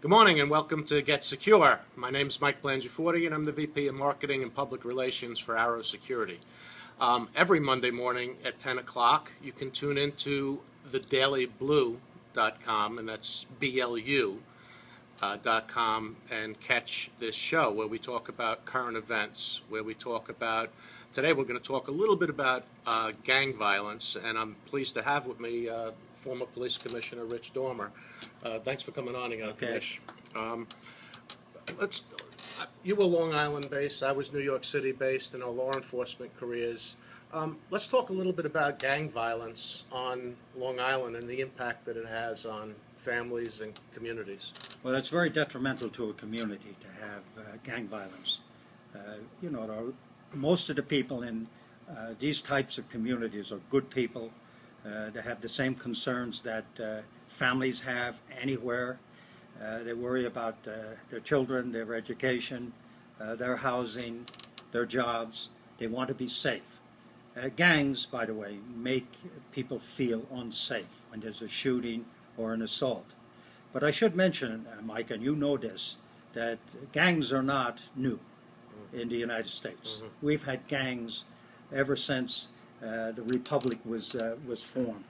Good morning and welcome to Get Secure. My name is Mike Blangiforti and I'm the VP of Marketing and Public Relations for Arrow Security. Every Monday morning at 10 o'clock you can tune into thedailyblue.com, and that's BLU.com, and catch this show where we talk about current events, where we talk about, today we're going to talk a little bit about gang violence, and I'm pleased to have with me former Police Commissioner Rich Dormer. Thanks for coming on again, Commish. You were Long Island based, I was New York City based in our law enforcement careers. Let's talk a little bit about gang violence on Long Island and the impact that it has on families and communities. Well, it's very detrimental to a community to have gang violence. Most of the people in these types of communities are good people. They have the same concerns that families have anywhere. They worry about their children, their education, their housing, their jobs. They want to be safe. Gangs, by the way, make people feel unsafe when there's a shooting or an assault. But I should mention, Mike, and you know this, that gangs are not new in the United States. Mm-hmm. We've had gangs ever since the Republic was formed.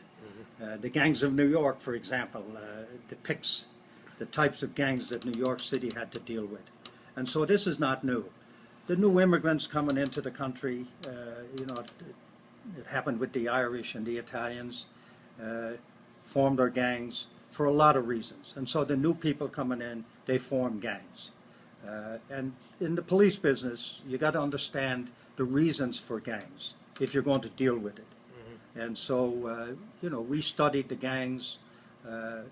Mm-hmm. The gangs of New York, for example, depicts the types of gangs that New York City had to deal with. And so this is not new. The new immigrants coming into the country, it happened with the Irish and the Italians, formed their gangs for a lot of reasons. And so the new people coming in, they form gangs. And in the police business, you got to understand the reasons for gangs if you're going to deal with it. Mm-hmm. And so, we studied the gangs, the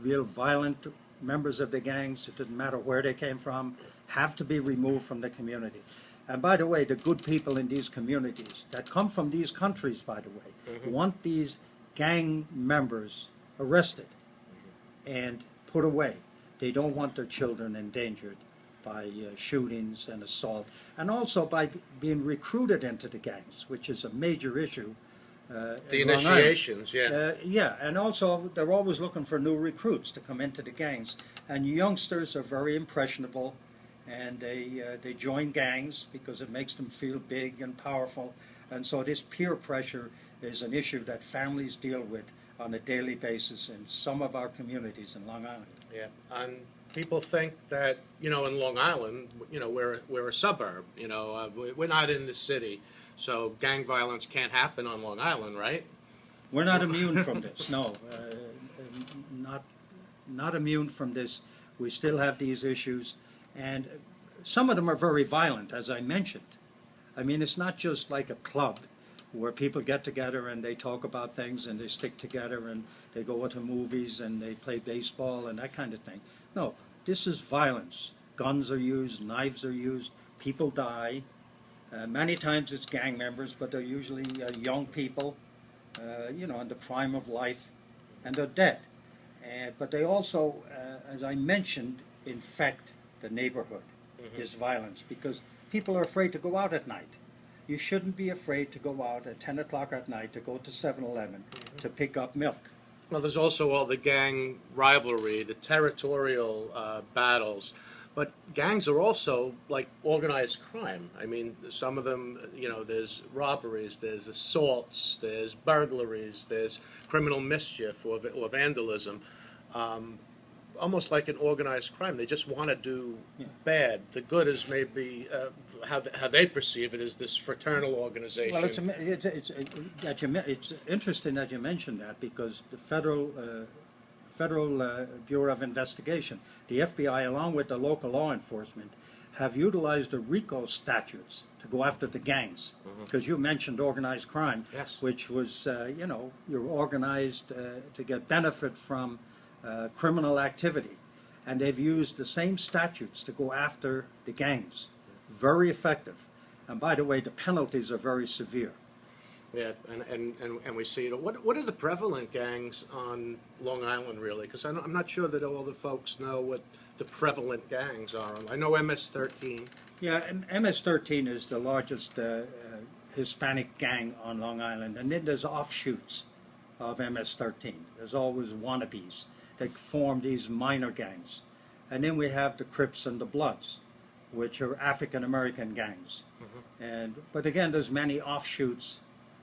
real violent members of the gangs, it didn't matter where they came from, have to be removed from the community. And by the way, the good people in these communities that come from these countries, by the way, mm-hmm. want these gang members arrested mm-hmm. and put away. They don't want their children endangered by shootings and assault, and also by being recruited into the gangs, which is a major issue. The initiations, yeah, and also they're always looking for new recruits to come into the gangs. And youngsters are very impressionable, and they join gangs because it makes them feel big and powerful. And so this peer pressure is an issue that families deal with on a daily basis in some of our communities in Long Island. Yeah, and people think that, in Long Island, we're a suburb, we're not in the city, so gang violence can't happen on Long Island, right? We're not immune from this, no, not immune from this. We still have these issues, and some of them are very violent, as I mentioned. I mean, it's not just like a club where people get together and they talk about things and they stick together and they go to movies and they play baseball and that kind of thing. No, this is violence. Guns are used, knives are used, people die. Many times it's gang members, but they're usually young people, in the prime of life, and they're dead. But they also, as I mentioned, infect the neighborhood, mm-hmm. this violence, because people are afraid to go out at night. You shouldn't be afraid to go out at 10 o'clock at night to go to 7-Eleven mm-hmm. to pick up milk. Well, there's also all the gang rivalry, the territorial battles. But gangs are also like organized crime. I mean, some of them, there's robberies, there's assaults, there's burglaries, there's criminal mischief or vandalism. Almost like an organized crime. They just want to do bad. The good is maybe how they perceive it as this fraternal organization. Well, it's interesting that you mentioned that, because the Federal Bureau of Investigation, the FBI, along with the local law enforcement, have utilized the RICO statutes to go after the gangs. Because mm-hmm. you mentioned organized crime, yes. which was, you're organized to get benefit from criminal activity. And they've used the same statutes to go after the gangs. Very effective. And by the way, the penalties are very severe. Yeah, and we see it. What are the prevalent gangs on Long Island, really? Because I'm not sure that all the folks know what the prevalent gangs are. I know MS-13. Yeah, MS-13 is the largest Hispanic gang on Long Island, and then there's offshoots of MS-13. There's always wannabes that form these minor gangs. And then we have the Crips and the Bloods, which are African American gangs. But again, there's many offshoots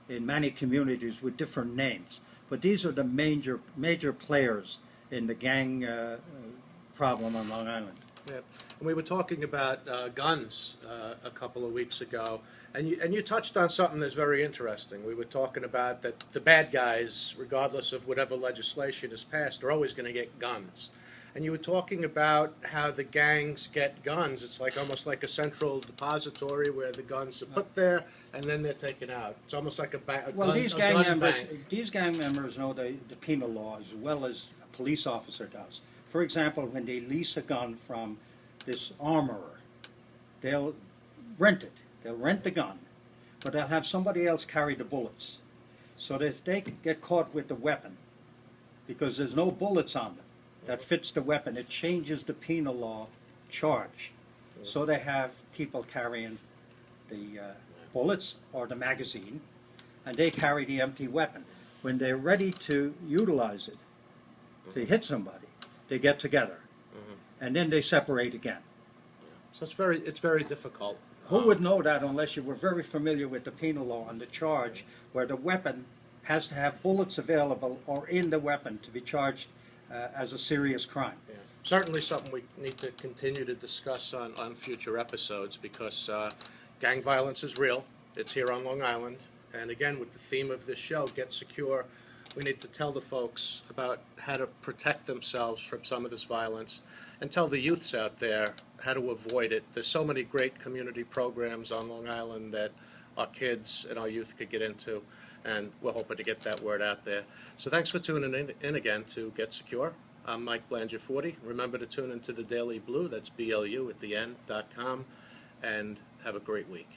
in many communities with different names. But these are the major players in the gang problem on Long Island. Yeah. And we were talking about guns a couple of weeks ago, and you touched on something that's very interesting. We were talking about that the bad guys, regardless of whatever legislation is passed, are always going to get guns. And you were talking about how the gangs get guns. It's like almost like a central depository where the guns are put there and then they're taken out. It's almost like These gang members know the penal law as well as a police officer does. For example, when they lease a gun from this armorer, they'll rent it. They'll rent the gun, but they'll have somebody else carry the bullets. So that if they get caught with the weapon, because there's no bullets on them that fits the weapon, it changes the penal law charge. So they have people carrying the bullets or the magazine, and they carry the empty weapon. When they're ready to utilize it to hit somebody, they get together, and then they separate again. So it's very difficult. Who would know that unless you were very familiar with the penal law and the charge where the weapon has to have bullets available or in the weapon to be charged as a serious crime. Yeah. Certainly something we need to continue to discuss on future episodes because gang violence is real. It's here on Long Island. And again, with the theme of this show, Get Secure, we need to tell the folks about how to protect themselves from some of this violence and tell the youths out there how to avoid it. There's so many great community programs on Long Island that our kids and our youth could get into, and we're hoping to get that word out there. So thanks for tuning in again to Get Secure. I'm Mike Blangiforti. Remember to tune into the Daily Blue, that's BLU at the end.com, and have a great week.